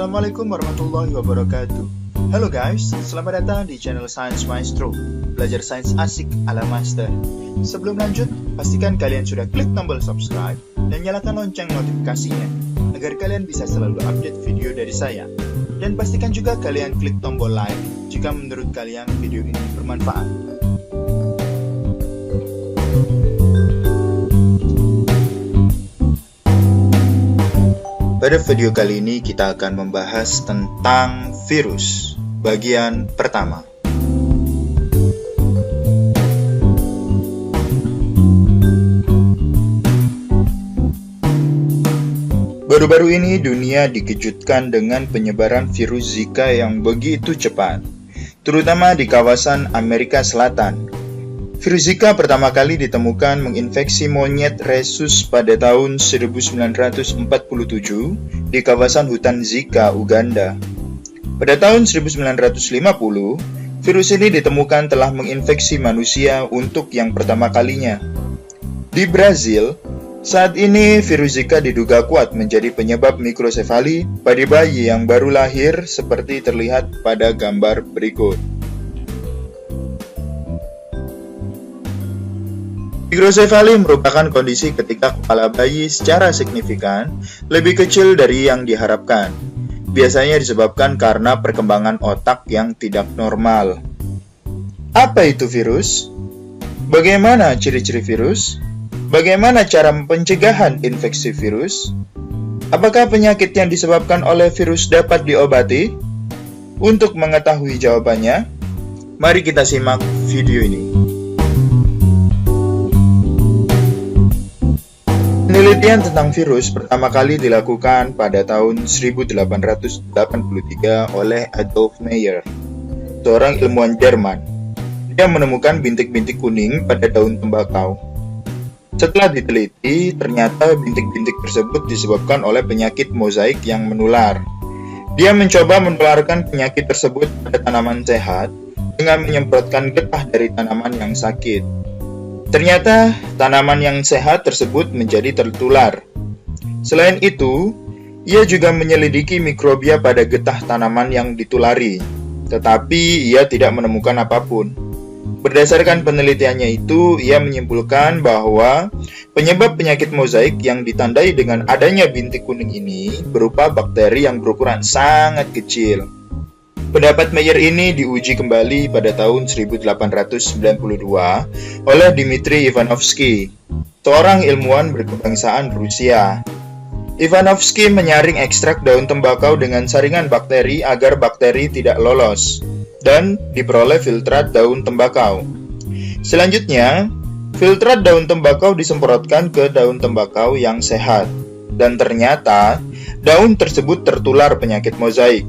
Assalamualaikum warahmatullahi wabarakatuh. Halo guys, selamat datang di channel Science Maestro. Belajar sains asik ala master. Sebelum lanjut, pastikan kalian sudah klik tombol subscribe dan nyalakan lonceng notifikasinya agar kalian bisa selalu update video dari saya. Dan pastikan juga kalian klik tombol like jika menurut kalian video ini bermanfaat. Pada video kali ini kita akan membahas tentang virus, bagian pertama. Baru-baru ini dunia dikejutkan dengan penyebaran virus Zika yang begitu cepat, terutama di kawasan Amerika Selatan. Virus Zika pertama kali ditemukan menginfeksi monyet rhesus pada tahun 1947 di kawasan hutan Zika, Uganda. Pada tahun 1950, virus ini ditemukan telah menginfeksi manusia untuk yang pertama kalinya. Di Brazil, saat ini virus Zika diduga kuat menjadi penyebab mikrosefali pada bayi yang baru lahir seperti terlihat pada gambar berikut. Mikrosefali merupakan kondisi ketika kepala bayi secara signifikan lebih kecil dari yang diharapkan. Biasanya disebabkan karena perkembangan otak yang tidak normal. Apa itu virus? Bagaimana ciri-ciri virus? Bagaimana cara pencegahan infeksi virus? Apakah penyakit yang disebabkan oleh virus dapat diobati? Untuk mengetahui jawabannya, mari kita simak video ini. Penelitian tentang virus pertama kali dilakukan pada tahun 1883 oleh Adolf Meyer, seorang ilmuwan Jerman. Dia menemukan bintik-bintik kuning pada daun tembakau. Setelah diteliti, ternyata bintik-bintik tersebut disebabkan oleh penyakit mozaik yang menular. Dia mencoba menularkan penyakit tersebut pada tanaman sehat dengan menyemprotkan getah dari tanaman yang sakit. Ternyata tanaman yang sehat tersebut menjadi tertular. Selain itu, ia juga menyelidiki mikrobia pada getah tanaman yang ditulari, tetapi ia tidak menemukan apapun. Berdasarkan penelitiannya itu, ia menyimpulkan bahwa penyebab penyakit mozaik yang ditandai dengan adanya bintik kuning ini berupa bakteri yang berukuran sangat kecil. Pendapat Meyer ini diuji kembali pada tahun 1892 oleh Dmitri Ivanovsky, seorang ilmuwan berkebangsaan Rusia. Ivanovsky menyaring ekstrak daun tembakau dengan saringan bakteri agar bakteri tidak lolos, dan diperoleh filtrat daun tembakau. Selanjutnya, filtrat daun tembakau disemprotkan ke daun tembakau yang sehat, dan ternyata daun tersebut tertular penyakit mozaik.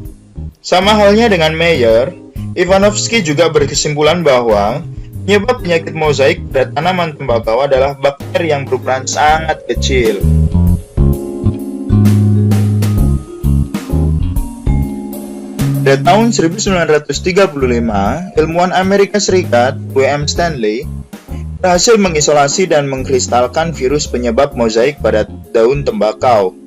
Sama halnya dengan Meyer, Ivanovsky juga berkesimpulan bahwa penyebab penyakit mozaik pada tanaman tembakau adalah bakteri yang berukuran sangat kecil. Pada tahun 1935, ilmuwan Amerika Serikat, W.M. Stanley, berhasil mengisolasi dan mengkristalkan virus penyebab mozaik pada daun tembakau.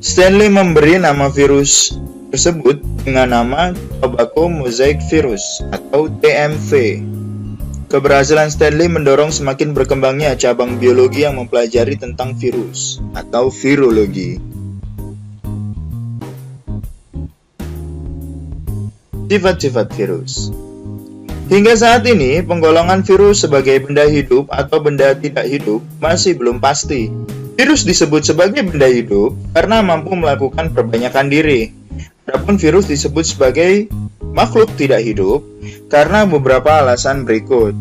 Stanley memberi nama virus tersebut dengan nama Tobacco Mosaic Virus atau TMV. Keberhasilan Stanley mendorong semakin berkembangnya cabang biologi yang mempelajari tentang virus atau virologi. Sifat-sifat virus. Hingga saat ini, penggolongan virus sebagai benda hidup atau benda tidak hidup masih belum pasti. Virus disebut sebagai benda hidup karena mampu melakukan perbanyakan diri. Adapun virus disebut sebagai makhluk tidak hidup karena beberapa alasan berikut.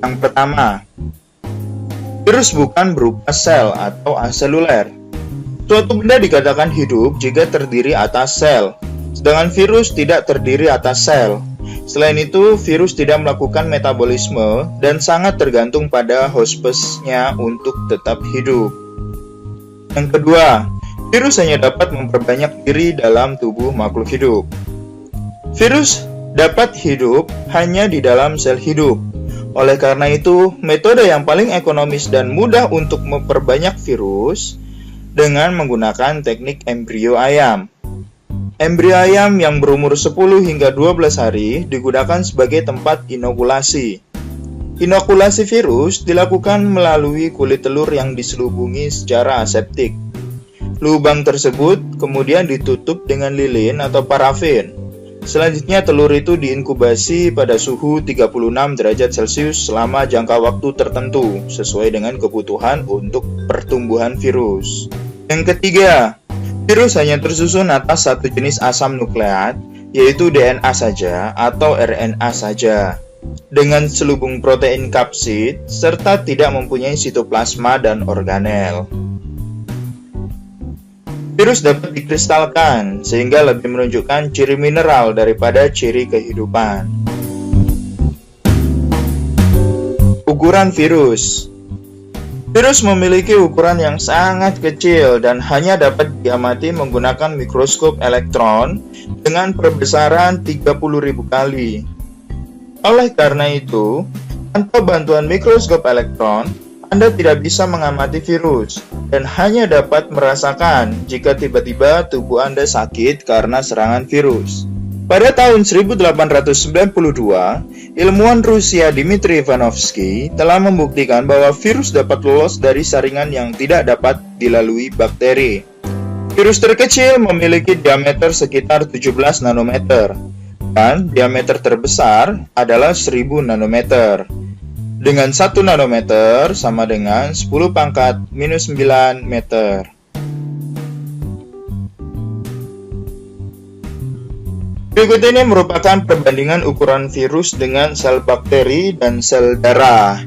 Yang pertama, virus bukan berupa sel atau aseluler. Suatu benda dikatakan hidup jika terdiri atas sel, sedangkan virus tidak terdiri atas sel. Selain itu, virus tidak melakukan metabolisme dan sangat tergantung pada hospesnya untuk tetap hidup. Yang kedua, virus hanya dapat memperbanyak diri dalam tubuh makhluk hidup. Virus dapat hidup hanya di dalam sel hidup. Oleh karena itu, metode yang paling ekonomis dan mudah untuk memperbanyak virus dengan menggunakan teknik embrio ayam. Embrio ayam yang berumur 10 hingga 12 hari digunakan sebagai tempat inokulasi. Inokulasi virus dilakukan melalui kulit telur yang diselubungi secara aseptik. Lubang tersebut kemudian ditutup dengan lilin atau parafin. Selanjutnya telur itu diinkubasi pada suhu 36 derajat Celcius selama jangka waktu tertentu sesuai dengan kebutuhan untuk pertumbuhan virus. Yang ketiga, virus hanya tersusun atas satu jenis asam nukleat, yaitu DNA saja atau RNA saja, dengan selubung protein kapsid serta tidak mempunyai sitoplasma dan organel. Virus dapat dikristalkan sehingga lebih menunjukkan ciri mineral daripada ciri kehidupan. Ukuran virus. Virus memiliki ukuran yang sangat kecil dan hanya dapat diamati menggunakan mikroskop elektron dengan perbesaran 30.000 kali. Oleh karena itu, tanpa bantuan mikroskop elektron, Anda tidak bisa mengamati virus dan hanya dapat merasakan jika tiba-tiba tubuh Anda sakit karena serangan virus. Pada tahun 1892, ilmuwan Rusia Dmitry Ivanovsky telah membuktikan bahwa virus dapat lolos dari saringan yang tidak dapat dilalui bakteri. Virus terkecil memiliki diameter sekitar 17 nanometer, dan diameter terbesar adalah 1000 nanometer. Dengan 1 nanometer sama dengan 10 pangkat minus 9 meter. Berikut ini merupakan perbandingan ukuran virus dengan sel bakteri dan sel darah.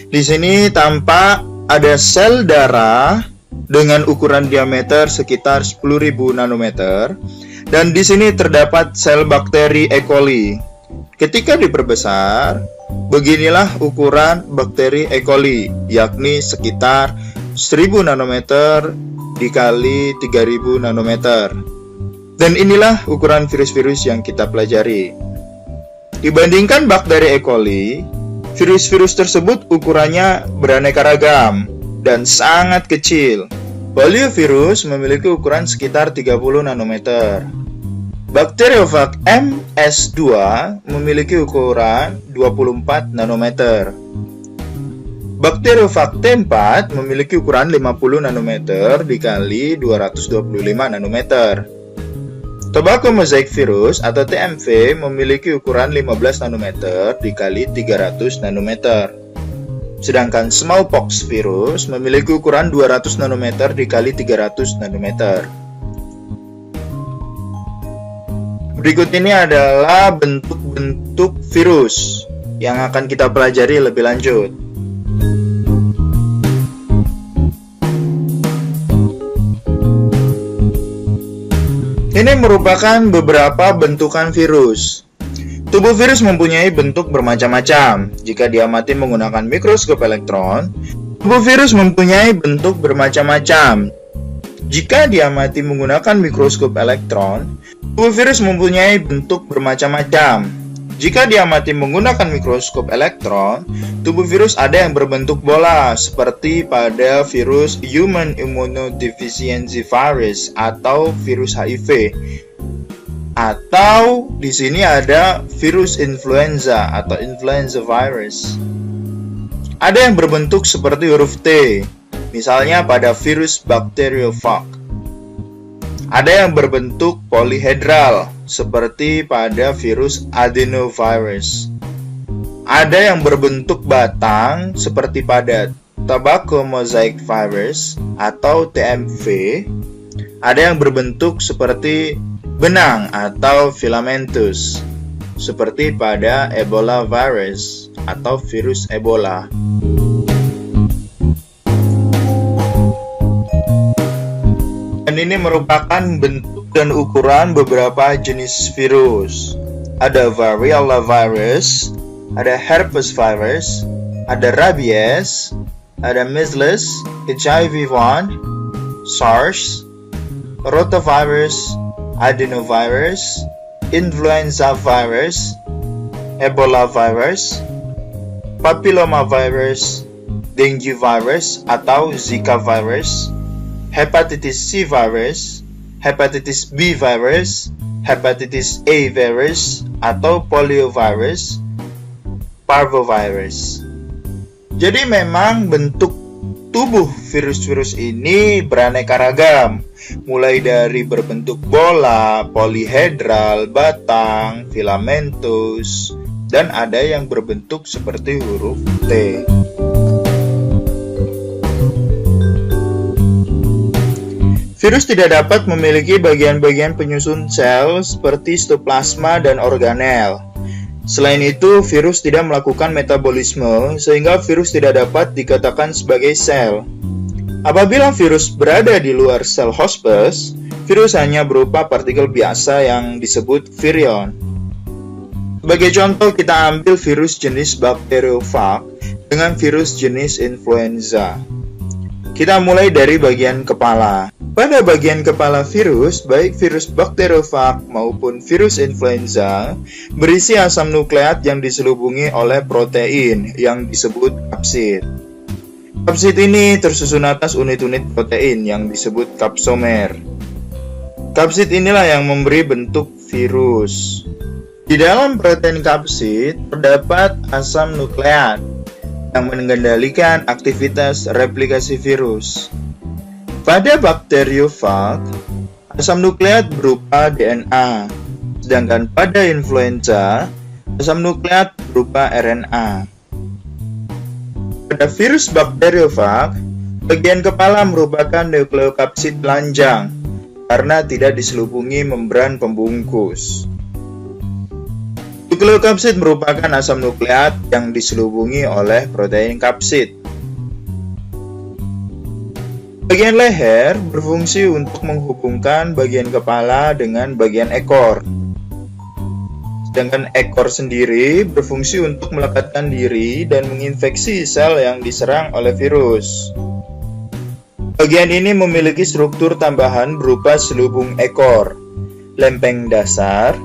Di sini tampak ada sel darah dengan ukuran diameter sekitar 10.000 nanometer, dan di sini terdapat sel bakteri E. coli. Ketika diperbesar, beginilah ukuran bakteri E. coli, yakni sekitar 1000 nanometer dikali 3000 nanometer. Dan inilah ukuran virus-virus yang kita pelajari. Dibandingkan bakteri E. coli, virus-virus tersebut ukurannya beraneka ragam dan sangat kecil. Poliovirus memiliki ukuran sekitar 30 nanometer. Bacteriophage MS2 memiliki ukuran 24 nanometer. Bacteriophage T4 memiliki ukuran 50 nanometer dikali 225 nanometer. Tobacco mosaic virus atau TMV memiliki ukuran 15 nanometer dikali 300 nanometer. Sedangkan smallpox virus memiliki ukuran 200 nanometer dikali 300 nanometer. Berikut ini adalah bentuk-bentuk virus yang akan kita pelajari lebih lanjut. Ini merupakan beberapa bentukan virus. Tubuh virus mempunyai bentuk bermacam-macam. Jika diamati menggunakan mikroskop elektron, tubuh virus mempunyai bentuk bermacam-macam. Jika diamati menggunakan mikroskop elektron, tubuh virus mempunyai bentuk bermacam-macam. Jika diamati menggunakan mikroskop elektron, tubuh virus ada yang berbentuk bola, seperti pada virus Human Immunodeficiency Virus atau virus HIV. Atau di sini ada virus influenza atau influenza virus. Ada yang berbentuk seperti huruf T, misalnya pada virus Bacteriophage. Ada yang berbentuk polihedral, seperti pada virus adenovirus. Ada yang berbentuk batang, seperti pada tobacco mosaic virus atau TMV. Ada yang berbentuk seperti benang atau filamentus, seperti pada Ebola virus atau virus Ebola. Dan ini merupakan bentuk dan ukuran beberapa jenis virus. Ada variola virus, ada herpes virus, ada rabies, ada measles, HIV-1, SARS, rotavirus, adenovirus, influenza virus, Ebola virus, papilloma virus, dengue virus atau Zika virus, hepatitis C virus, hepatitis B virus, hepatitis A virus, atau poliovirus, parvovirus. Jadi memang bentuk tubuh virus-virus ini beraneka ragam, mulai dari berbentuk bola, polihedral, batang, filamentus, dan ada yang berbentuk seperti huruf T. Virus tidak dapat memiliki bagian-bagian penyusun sel seperti sitoplasma dan organel. Selain itu, virus tidak melakukan metabolisme, sehingga virus tidak dapat dikatakan sebagai sel. Apabila virus berada di luar sel hospes, virus hanya berupa partikel biasa yang disebut virion. Sebagai contoh, kita ambil virus jenis bakteriophag dengan virus jenis influenza. Kita mulai dari bagian kepala. Pada bagian kepala virus, baik virus bakteriophag maupun virus influenza, berisi asam nukleat yang diselubungi oleh protein yang disebut kapsid. Kapsid ini tersusun atas unit-unit protein yang disebut kapsomer. Kapsid inilah yang memberi bentuk virus. Di dalam protein kapsid terdapat asam nukleat yang mengendalikan aktivitas replikasi virus. Pada bakteriophag, asam nukleat berupa DNA, sedangkan pada influenza, asam nukleat berupa RNA. Pada virus bakteriophag, bagian kepala merupakan nukleokapsid telanjang karena tidak diselubungi membran pembungkus. Nukleokapsid merupakan asam nukleat yang diselubungi oleh protein kapsid. Bagian leher berfungsi untuk menghubungkan bagian kepala dengan bagian ekor. Sedangkan ekor sendiri berfungsi untuk melekatkan diri dan menginfeksi sel yang diserang oleh virus. Bagian ini memiliki struktur tambahan berupa selubung ekor, lempeng dasar,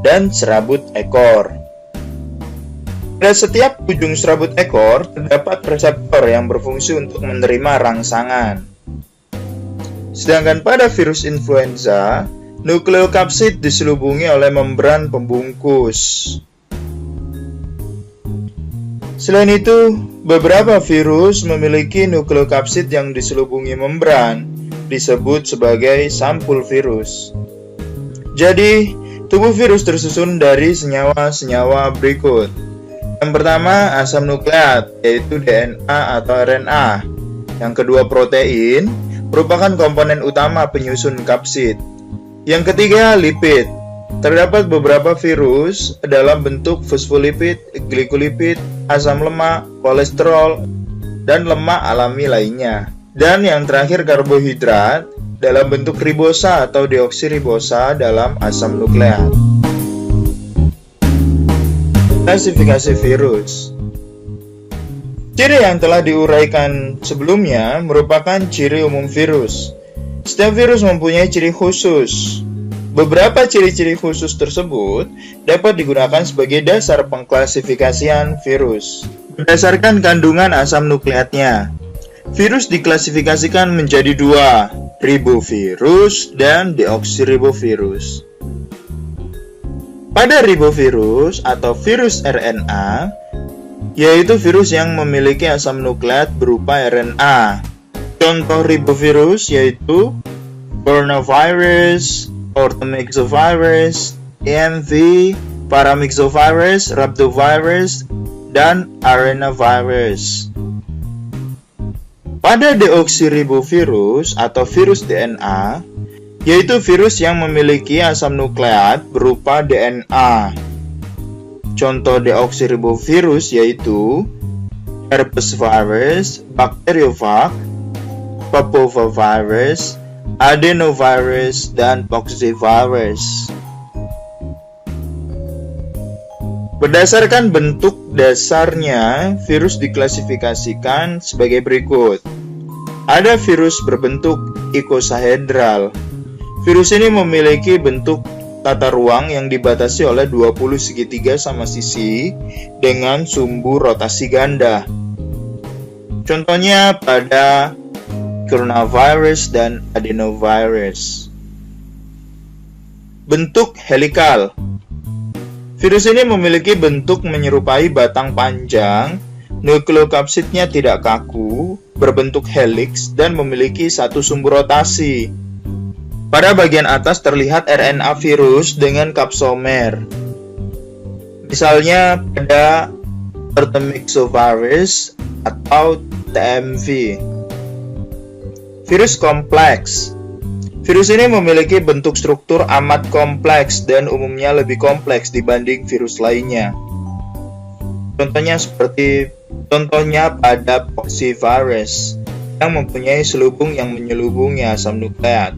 dan serabut ekor. Pada setiap ujung serabut ekor terdapat reseptor yang berfungsi untuk menerima rangsangan. Sedangkan pada virus influenza, nukleokapsid diselubungi oleh membran pembungkus. Selain itu, beberapa virus memiliki nukleokapsid yang diselubungi membran, disebut sebagai sampul virus. Jadi, tubuh virus tersusun dari senyawa-senyawa berikut. Yang pertama, asam nukleat, yaitu DNA atau RNA. Yang kedua, protein, merupakan komponen utama penyusun kapsid. Yang ketiga, lipid. Terdapat beberapa virus dalam bentuk fosfolipid, glikolipid, asam lemak, kolesterol, dan lemak alami lainnya. Dan yang terakhir, karbohidrat dalam bentuk ribosa atau deoksiribosa dalam asam nukleat. Klasifikasi virus. Ciri yang telah diuraikan sebelumnya merupakan ciri umum virus. Setiap virus mempunyai ciri khusus. Beberapa ciri-ciri khusus tersebut dapat digunakan sebagai dasar pengklasifikasian virus. Berdasarkan kandungan asam nukleatnya, virus diklasifikasikan menjadi dua, ribovirus dan deoksiribovirus. Pada ribovirus atau virus RNA, yaitu virus yang memiliki asam nukleat berupa RNA. Contoh ribovirus yaitu coronavirus, orthomyxovirus, EMV, paramyxovirus, rhabdovirus, dan arenavirus. Pada deoksiribovirus atau virus DNA, yaitu virus yang memiliki asam nukleat berupa DNA. Contoh deoksiribovirus yaitu herpes virus, bakteriophag, papovavirus, adenovirus, dan poxvirus. Berdasarkan bentuk dasarnya, virus diklasifikasikan sebagai berikut. Ada virus berbentuk ikosahedral. Virus ini memiliki bentuk tata ruang yang dibatasi oleh 20 segitiga sama sisi dengan sumbu rotasi ganda. Contohnya pada coronavirus dan adenovirus. Bentuk helikal. Virus ini memiliki bentuk menyerupai batang panjang, nukleokapsidnya tidak kaku, berbentuk heliks, dan memiliki satu sumbu rotasi. Pada bagian atas terlihat RNA virus dengan kapsomer. Misalnya pada Artemyxovirus atau TMV. Virus kompleks. Virus ini memiliki bentuk struktur amat kompleks dan umumnya lebih kompleks dibanding virus lainnya. Contohnya pada poxvirus yang mempunyai selubung yang menyelubungi asam nukleat.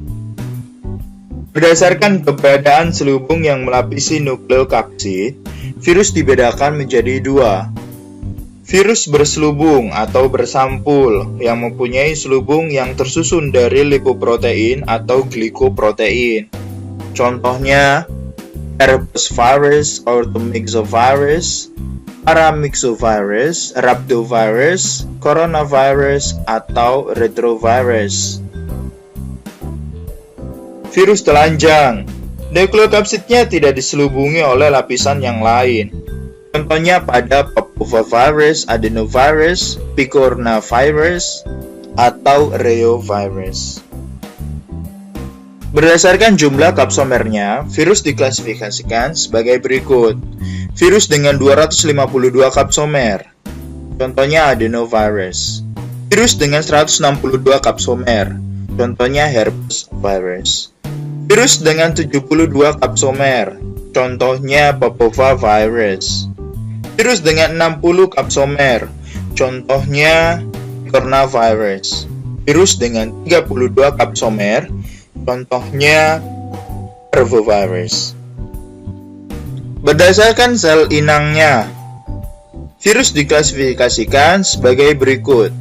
Berdasarkan keberadaan selubung yang melapisi nukleokapsid, virus dibedakan menjadi dua. Virus berselubung atau bersampul yang mempunyai selubung yang tersusun dari lipoprotein atau glikoprotein. Contohnya herpesvirus, orthomyxovirus, paramyxovirus, rhabdovirus, coronavirus, atau retrovirus. Virus telanjang. Nukleokapsidnya tidak diselubungi oleh lapisan yang lain. Contohnya pada papovavirus, adenovirus, picornavirus, atau reovirus. Berdasarkan jumlah kapsomernya, virus diklasifikasikan sebagai berikut. Virus dengan 252 kapsomer. Contohnya adenovirus. Virus dengan 162 kapsomer. Contohnya herpes virus. Virus dengan 72 kapsomer. Contohnya papovavirus. Virus dengan 60 kapsomer. Contohnya coronavirus. Virus dengan 32 kapsomer. Contohnya parvovirus. Berdasarkan sel inangnya, virus diklasifikasikan sebagai berikut.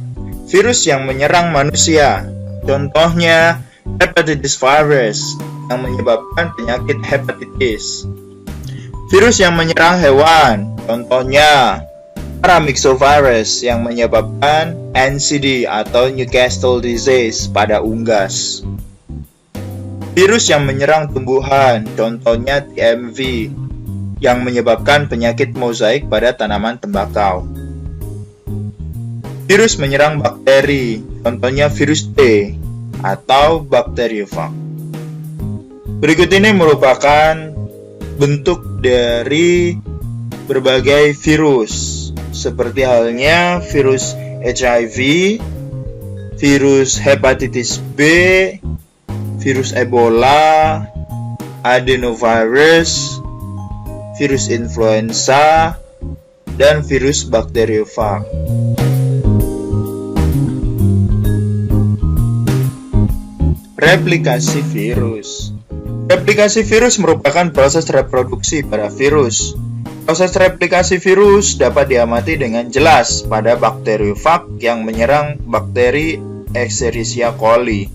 Virus yang menyerang manusia. Contohnya hepatitis virus yang menyebabkan penyakit hepatitis. Virus yang menyerang hewan. Contohnya paramyxovirus yang menyebabkan NCD atau Newcastle disease pada unggas. Virus yang menyerang tumbuhan. Contohnya TMV yang menyebabkan penyakit mozaik pada tanaman tembakau. Virus menyerang bakteri. Contohnya virus T atau bakteriofag. Berikut ini merupakan bentuk dari berbagai virus, seperti halnya virus HIV, virus hepatitis B, virus Ebola, adenovirus, virus influenza, dan virus bakteriofag. Replikasi virus. Replikasi virus merupakan proses reproduksi pada virus. Proses replikasi virus dapat diamati dengan jelas pada bakteriofag yang menyerang bakteri Escherichia coli.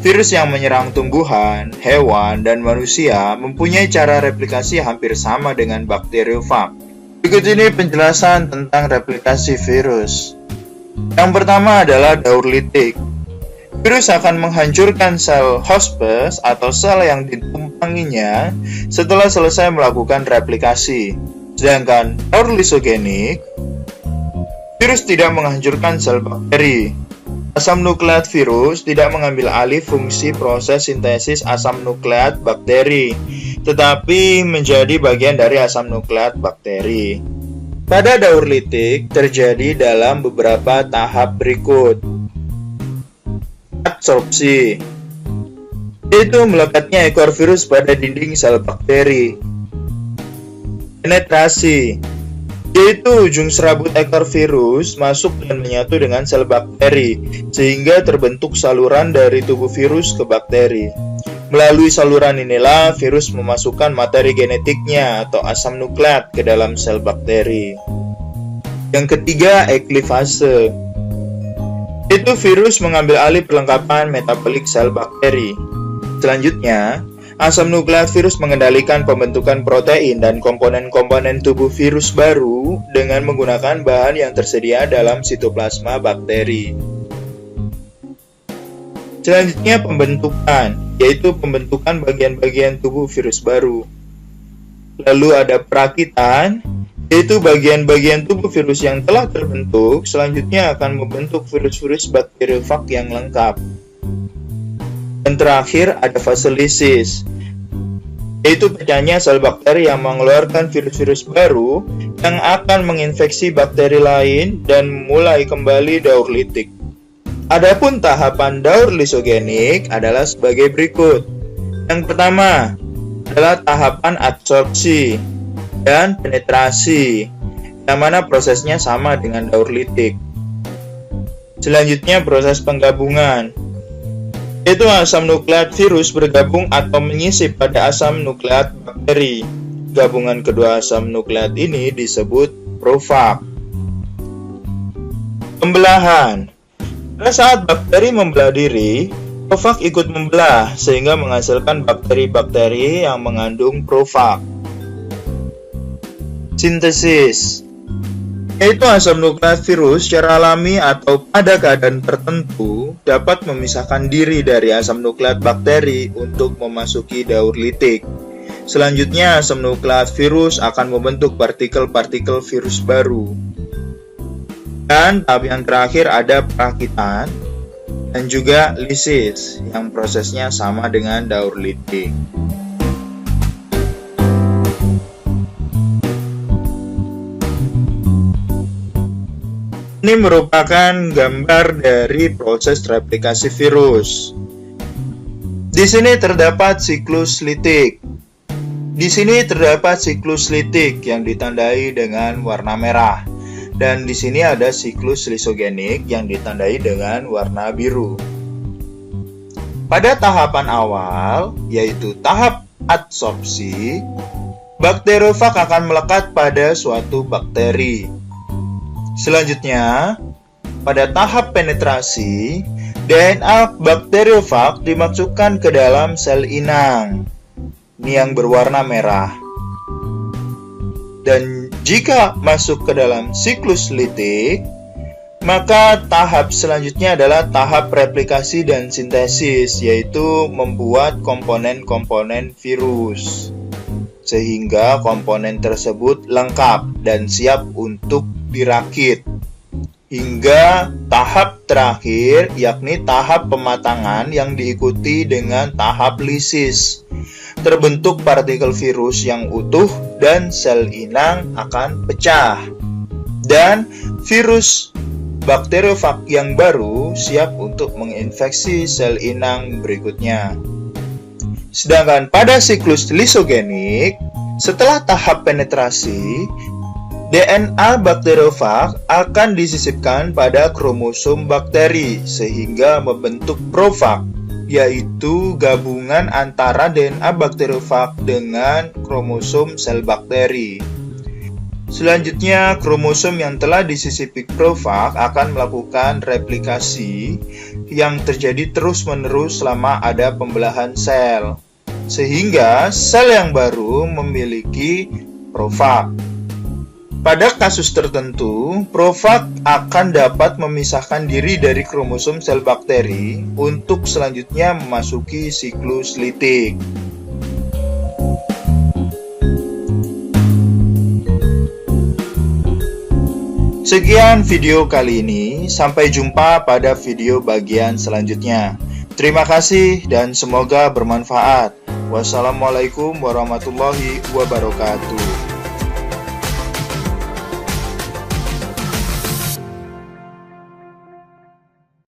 Virus yang menyerang tumbuhan, hewan, dan manusia mempunyai cara replikasi hampir sama dengan bakteriofag. Berikut ini penjelasan tentang replikasi virus. Yang pertama adalah daur litik. Virus akan menghancurkan sel hospes atau sel yang ditumpanginya setelah selesai melakukan replikasi. Sedangkan daur lisogenik, virus tidak menghancurkan sel bakteri. Asam nukleat virus tidak mengambil alih fungsi proses sintesis asam nukleat bakteri, tetapi menjadi bagian dari asam nukleat bakteri. Pada daur litik terjadi dalam beberapa tahap berikut. Absorpsi, yaitu melekatnya ekor virus pada dinding sel bakteri. Penetrasi, yaitu ujung serabut ekor virus masuk dan menyatu dengan sel bakteri, sehingga terbentuk saluran dari tubuh virus ke bakteri. Melalui saluran inilah virus memasukkan materi genetiknya atau asam nukleat ke dalam sel bakteri. Yang ketiga, eklifase, yaitu virus mengambil alih perlengkapan metabolik sel bakteri. Selanjutnya, asam nukleat virus mengendalikan pembentukan protein dan komponen-komponen tubuh virus baru dengan menggunakan bahan yang tersedia dalam sitoplasma bakteri. Selanjutnya, pembentukan, yaitu pembentukan bagian-bagian tubuh virus baru. Lalu ada perakitan, yaitu bagian-bagian tubuh virus yang telah terbentuk selanjutnya akan membentuk virus-virus bakteriofag yang lengkap. Dan terakhir ada fase lisis, yaitu pecahnya sel bakteri yang mengeluarkan virus-virus baru yang akan menginfeksi bakteri lain dan mulai kembali daur litik. Adapun tahapan daur lisogenik adalah sebagai berikut. Yang pertama adalah tahapan adsorpsi dan penetrasi, yang mana prosesnya sama dengan daur litik. Selanjutnya proses penggabungan, yaitu asam nukleat virus bergabung atau menyisip pada asam nukleat bakteri. Gabungan kedua asam nukleat ini disebut profag. Pembelahan. Pada saat bakteri membelah diri, profag ikut membelah sehingga menghasilkan bakteri-bakteri yang mengandung profag. Sintesis, yaitu asam nukleat virus secara alami atau pada keadaan tertentu dapat memisahkan diri dari asam nukleat bakteri untuk memasuki daur litik. Selanjutnya, asam nukleat virus akan membentuk partikel-partikel virus baru. Dan tahap yang terakhir ada perakitan dan juga lisis yang prosesnya sama dengan daur litik. Ini merupakan gambar dari proses replikasi virus. Di sini terdapat siklus litik. Di sini terdapat siklus litik yang ditandai dengan warna merah. Dan di sini ada siklus lisogenik yang ditandai dengan warna biru. Pada tahapan awal, yaitu tahap adsorpsi, bakteriofag akan melekat pada suatu bakteri. Selanjutnya, pada tahap penetrasi, DNA bakteriofag dimasukkan ke dalam sel inang, ini yang berwarna merah. Dan jika masuk ke dalam siklus litik, maka tahap selanjutnya adalah tahap replikasi dan sintesis, yaitu membuat komponen-komponen virus, sehingga komponen tersebut lengkap dan siap untuk dirakit. Hingga tahap terakhir, yakni tahap pematangan yang diikuti dengan tahap lisis. Terbentuk partikel virus yang utuh dan sel inang akan pecah. Dan virus bakteriofag yang baru siap untuk menginfeksi sel inang berikutnya. Sedangkan pada siklus lisogenik, setelah tahap penetrasi, DNA bakteriofag akan disisipkan pada kromosom bakteri sehingga membentuk profag, yaitu gabungan antara DNA bakteriofag dengan kromosom sel bakteri. Selanjutnya, kromosom yang telah disisipi profag akan melakukan replikasi yang terjadi terus-menerus selama ada pembelahan sel, sehingga sel yang baru memiliki profag. Pada kasus tertentu, profag akan dapat memisahkan diri dari kromosom sel bakteri untuk selanjutnya memasuki siklus litik. Sekian video kali ini, sampai jumpa pada video bagian selanjutnya. Terima kasih dan semoga bermanfaat. Wassalamualaikum warahmatullahi wabarakatuh.